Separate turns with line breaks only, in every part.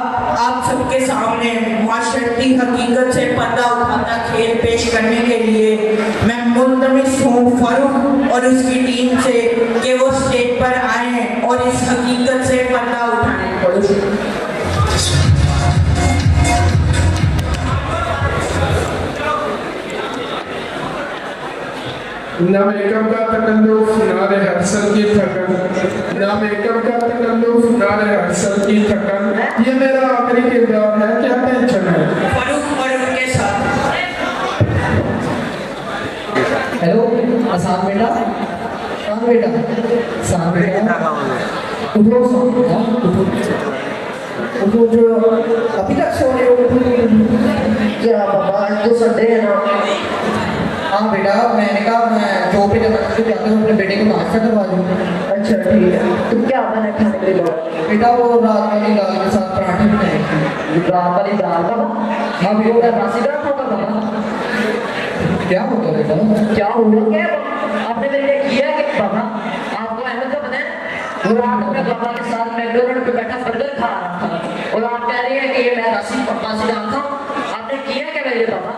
अब आप सबके सामने माशरती हकीकत से पर्दा उठाता खेल पेश करने के लिए मैं मुल्तमिस हूँ फारूक और उसकी टीम से कि वो स्टेज पर आए और इस हकीकत से पर्दा उठाने पड़े।
ना मेकअप का तकल्लुफ ना रिहर्सल की थकन, ना मेकअप का तकल्लुफ ना रिहर्सल की थकन, ये मेरा आखिरी किरदार है, क्या टेंशन है।
फारूक और उनके साथ
हेलो आसान बेटा, आसान बेटा, आसान बेटा, उठो उठो, जो अभी तक सो रहे हो क्या बाबा, आज तो संडे है ना। हाँ बेटा, मैंने कहा मैं जो पे जब जाता हूँ अपने बेटे को नाश्ता करवा दूँ। अच्छा ठीक है, तुम क्या बना खाने के लिए? बेटा वो रात वाली दाल के साथ पराठे बनाए। रात वाली दाल का? हाँ वो बासी दाल होगा बाबा। क्या होगा बेटा? क्या होगा क्या? आपने मेरे लिए किया कि बाबा? आपको अहमद का पता है? वो रात अपने बाबा के साथ मैकडोनल्ड पे बैठा बर्गर खा रहा था और आप कह रही हैं कि ये मैं बासी दाल खाऊं। आपने किया क्या मेरे लिए बाबा?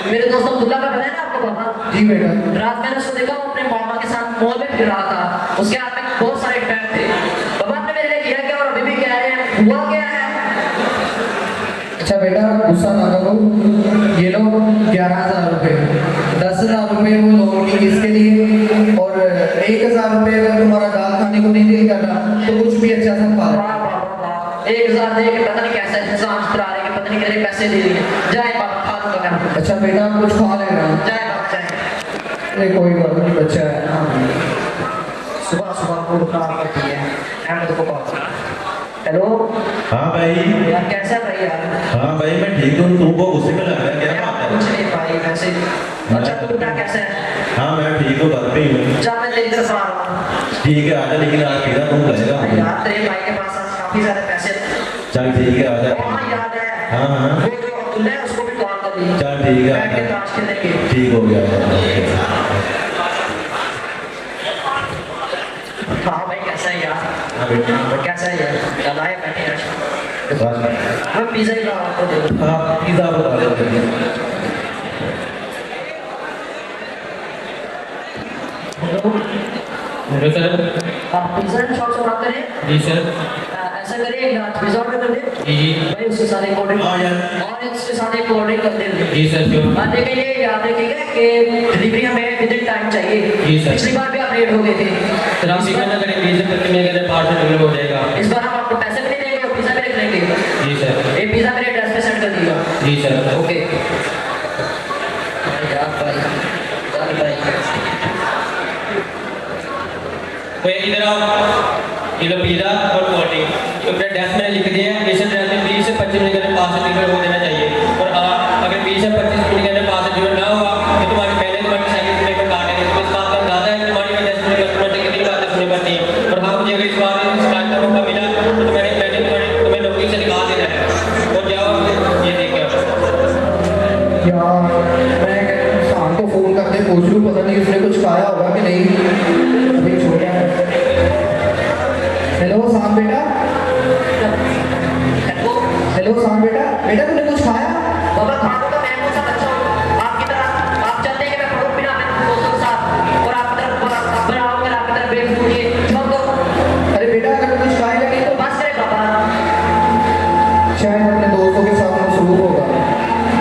मेरे दोस्त अब्दुल्ला का पता है ना आपको बाबा? जी बेटा। रात मैंने उसको देखा वो अपने मामा के साथ मॉल में फिर रहा था, उसके हाथ में बहुत सारे बैग थे। बाबा आपने मेरे लिए किया क्या और अभी भी कह रहे हैं हुआ क्या है? अच्छा बेटा गुस्सा ना करो, ये लो 11,000 रुपये, 10,000 रुपये वो लोन की किसके लिए और 1,000 रुपये अगर तुम्हारा दाल खाने को नहीं दिल कर रहा तो कुछ भी अच्छा सा खा लो। 1,000 दे के पता नहीं कैसा इंतजाम करा रहे हैं, पता नहीं कितने पैसे दे दिए। जाए बाबा खा लूंगा मैं। अच्छा बेटा कुछ खा लेना। जाए बाबा जाए। अरे कोई बात नहीं, बच्चा है ना। सुबह सुबह को खराब करती है। अहमद को कॉल। हेलो।
हाँ भाई।
यार कैसा है भाई यार?
हाँ भाई मैं ठीक हूँ, तुम वो गुस्से में लग रहा है, क्या बात है?
कुछ नहीं भाई वैसे। अच्छा तू बेटा कैसा है?
हाँ मैं ठीक हूँ, घर पे ही हूँ।
जा मैं तेरी तरफ आ रहा हूँ।
ठीक है आजा, लेकिन आज सीधा तुम लगेगा मुझे।
यार तेरे भाई के पास आज काफी सारे पैसे।
चल ठीक है आजा।
हाँ याद है।
हाँ हाँ
वो जो अब्दुल्ला है उसको भी कॉल कर दी।
चल ठीक है
बैठ के
आजा।
ताश खेलेंगे।
ठीक हो गया।
हाँ भाई कैसा है यार?
हाँ बेटा।
कैसा है यार? कल आए बैठे हैं।
बस।
मैं पिज़्ज़ा ही खा आपको दे दूँ।
हाँ पिज़्ज़ा बता देते हैं।
Hello
sir.
आप पिज़्ज़ा शॉप से बात करें?
जी सर।
ऐसा करिए एक लार्ज पिज़्ज़ा ऑर्डर कर दे।
जी
भाई उसके साथ एक ऑर्डर।
हाँ यार।
और इसके साथ एक ऑर्डर कर दे।
जी सर क्यों?
हाँ देखिए याद रखिएगा कि डिलीवरी हमें विदिन टाइम चाहिए।
जी सर।
पिछली बार भी आप लेट हो गए थे।
सर हम फिक्र ना करें, बीस करके मेरे घर पार्सल डिलीवर हो जाएगा।
इस बार हम आपको पैसे भी नहीं देंगे और पिज़्ज़ा भी लिख लेंगे।
जी सर।
ये पिज़्ज़ा मेरे एड्रेस पे सेंड कर दीजिएगा।
जी सर।
ओके। यार भाई
कोई इधर आओ, ये लो पिज़्ज़ा और कोल्ड ड्रिंक। तो अपने डेस्क में लिख दिया है, इस एड्रेस में 20 से 25 मिनट के अंदर पार्सल डिलीवर हो देना चाहिए। और अगर 20 से 25 मिनट के अंदर पार्सल डिलीवर ना हुआ तो तुम्हारी पहले तुम्हारी साइकिल पेमेंट काट देंगे। तो इस बात का अंदाजा है कि तुम्हारी डेस्क में कस्टमर से कितनी बातें सुननी पड़ती हैं। और हाँ मुझे अगर इस बार शिकायत का मौका मिला तो तुम्हें नौकरी से निकाल देना है। और जाओ ये देख के
यार मैं शाम को फोन करके पूछ लूँ, पता नहीं उसने कुछ खाया होगा कि नहीं। अभी छोटा है। हेलो शाम बेटा। हेलो शाम बेटा, बेटा तूने कुछ खाया? बाबा खाना तो मैं कौन सा बच्चा हूँ आपकी तरह? आप चाहते हैं कि मैं पढ़ूँ बिना अपने दोस्तों के साथ और आपकी तरफ बनाओ अगर आपकी तरफ बेट पूछिए छोड़ दो। अरे बेटा अगर कुछ खाएगा नहीं तो बस करे बाबा। शायद अपने दोस्तों के साथ मसरूफ होगा,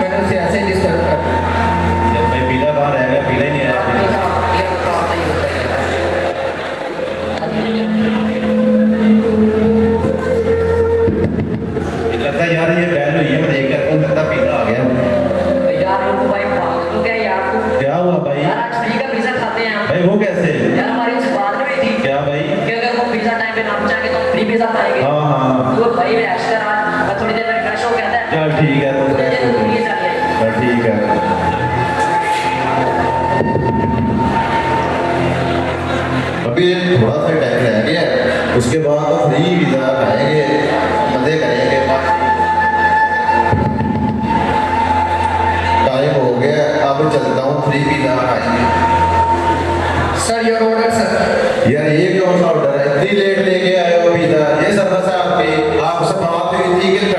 मैंने उसे ऐसे ही डिस्टर्ब कर।
जब मैं पीला बाहर आएगा, पीला ही नहीं आया। लगता है यार ये बैल हुई है, मैं देख कर लगता पीला आ गया।
यार वो भाई पागल हो गया यार तू।
क्या हुआ भाई?
यार आज फ्री का पिज़्ज़ा खाते हैं हम।
भाई वो कैसे?
यार हमारी उस बात में थी
क्या भाई?
कि अगर वो पिज़्ज़ा टाइम पे ना पहुंचाएंगे तो फ्री पिज़्ज़ा खाएंगे।
हाँ हाँ।
तो भाई मैं एक्स्ट्रा आज मैं थोड़ी देर में फ्रेश हो गया था।
चल ठीक है, तुम
थोड़ी देर में दूरिए चलिए।
चल ठीक है। अभी थोड़ा सा टाइम रह गया है, उसके बाद तो फ्री पिज़्ज़ा खाएंगे, मज़े करेंगे। टाइम हो गया, अब चलता हूँ, फ्री पिज़्ज़ा खाएंगे।
Sir your order sir.
यार ये कौन सा ऑर्डर है? इतनी लेट लेके आए हो पिज़्ज़ा? ये सर्विस है आपकी? आप सब बात हुई थी कि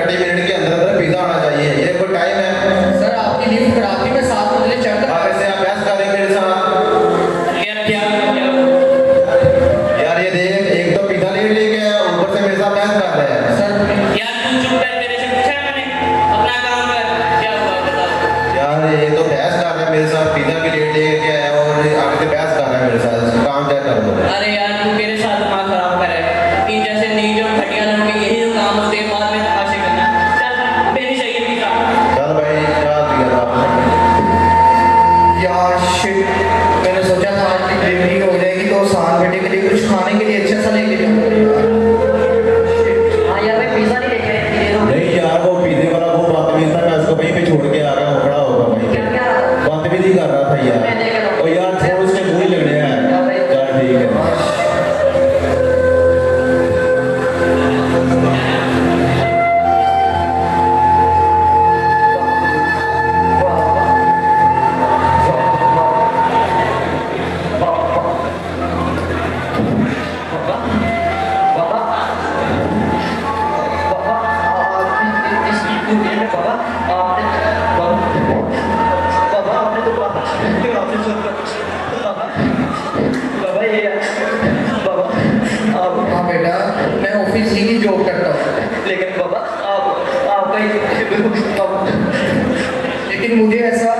लेकिन मुझे ऐसा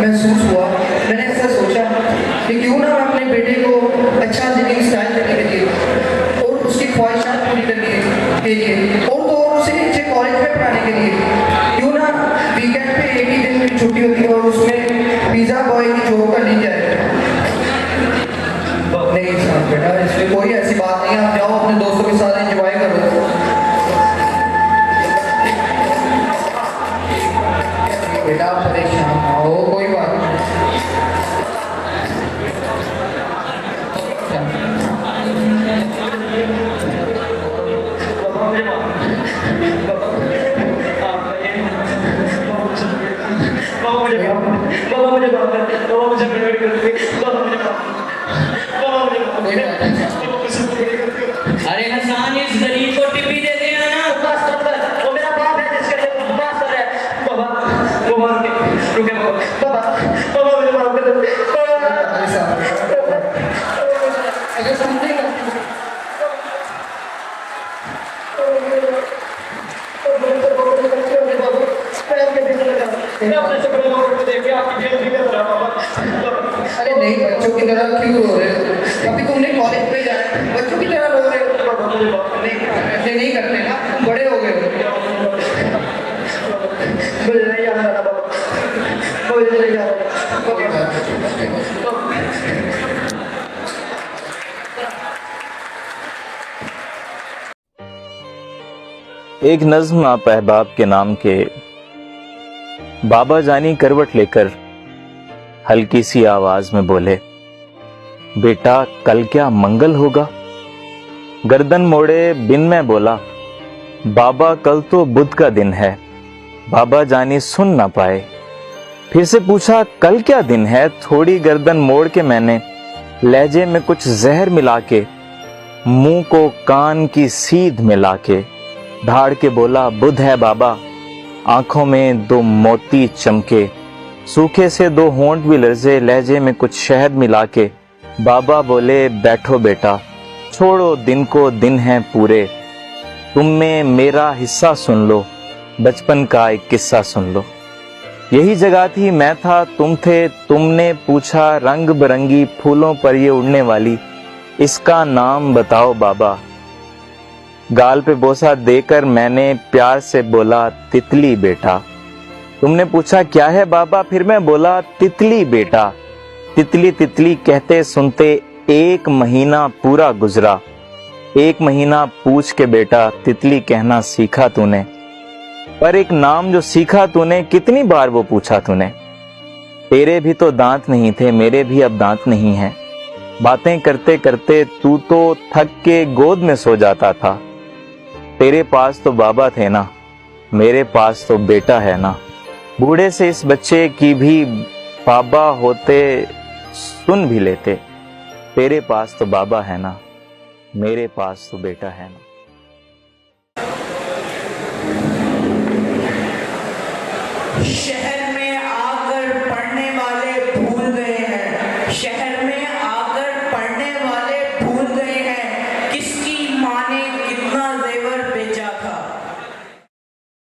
महसूस हुआ, मैंने ऐसा सोचा कि क्यों ना मैं अपने बेटे को अच्छा लिविंग स्टाइल देने के लिए और उसकी ख्वाहिशात पूरी करने के लिए और तो और उसे अच्छे कॉलेज में पढ़ाने के लिए क्यों ना वीकेंड पे एक ही दिन की छुट्टी होती है और उसमें पिज़्ज़ा बॉय की जॉब कर ली जाए। नहीं साहब बेटा, इसमें कोई ऐसी बात नहीं है, आप जाओ अपने दोस्तों के साथ एंजॉय करो। बेटा आप परेशान ना हो, कोई बात नहीं।
अरे हसन, इस गरीब को टिप्पी दे दे ना।
वो मेरा बाप है जिसके लिए बकवास कर रहा है। बाबा रुके बाबा मुझे माफ कर दो। अगर समझे अरे नहीं, बच्चों की तरह क्यों रो रहे हो? अभी तुमने कॉलेज में जाना है, बच्चों की तरह रो रहे हो? नहीं, ऐसे नहीं करते ना, तुम बड़े हो गए हो। मुझे नहीं आना था बाबा, मुझे नहीं आना।
एक नज्म आप अहबाब के नाम के बाबा जानी करवट लेकर हल्की सी आवाज में बोले, बेटा कल क्या मंगल होगा? गर्दन मोड़े बिन में बोला, बाबा कल तो बुध का दिन है। बाबा जानी सुन ना पाए, फिर से पूछा कल क्या दिन है? थोड़ी गर्दन मोड़ के मैंने लहजे में कुछ जहर मिला के मुंह को कान की सीध मिला के धाड़ के बोला, बुध है बाबा। आंखों में दो मोती चमके, सूखे से दो होंठ भी लर्जे, लहजे में कुछ शहद मिला के बाबा बोले, बैठो बेटा, छोड़ो दिन को, दिन हैं पूरे। तुम में मेरा हिस्सा सुन लो, बचपन का एक किस्सा सुन लो। यही जगह थी, मैं था, तुम थे। तुमने पूछा रंग बिरंगी फूलों पर ये उड़ने वाली, इसका नाम बताओ बाबा। गाल पे बोसा देकर मैंने प्यार से बोला, तितली बेटा। तुमने पूछा क्या है बाबा? फिर मैं बोला, तितली बेटा। तितली तितली कहते सुनते एक महीना पूरा गुजरा। एक महीना पूछ के बेटा तितली कहना सीखा तूने, पर एक नाम जो सीखा तूने कितनी बार वो पूछा तूने। तेरे भी तो दांत नहीं थे, मेरे भी अब दांत नहीं हैं। बातें करते करते तू तो थक के गोद में सो जाता था। तेरे पास तो बाबा थे ना, मेरे पास तो बेटा है ना। बूढ़े से इस बच्चे की भी बाबा होते सुन भी लेते। तेरे पास तो बाबा है ना, मेरे पास तो बेटा है ना।
शहर में आकर पढ़ने वाले भूल गए हैं, शहर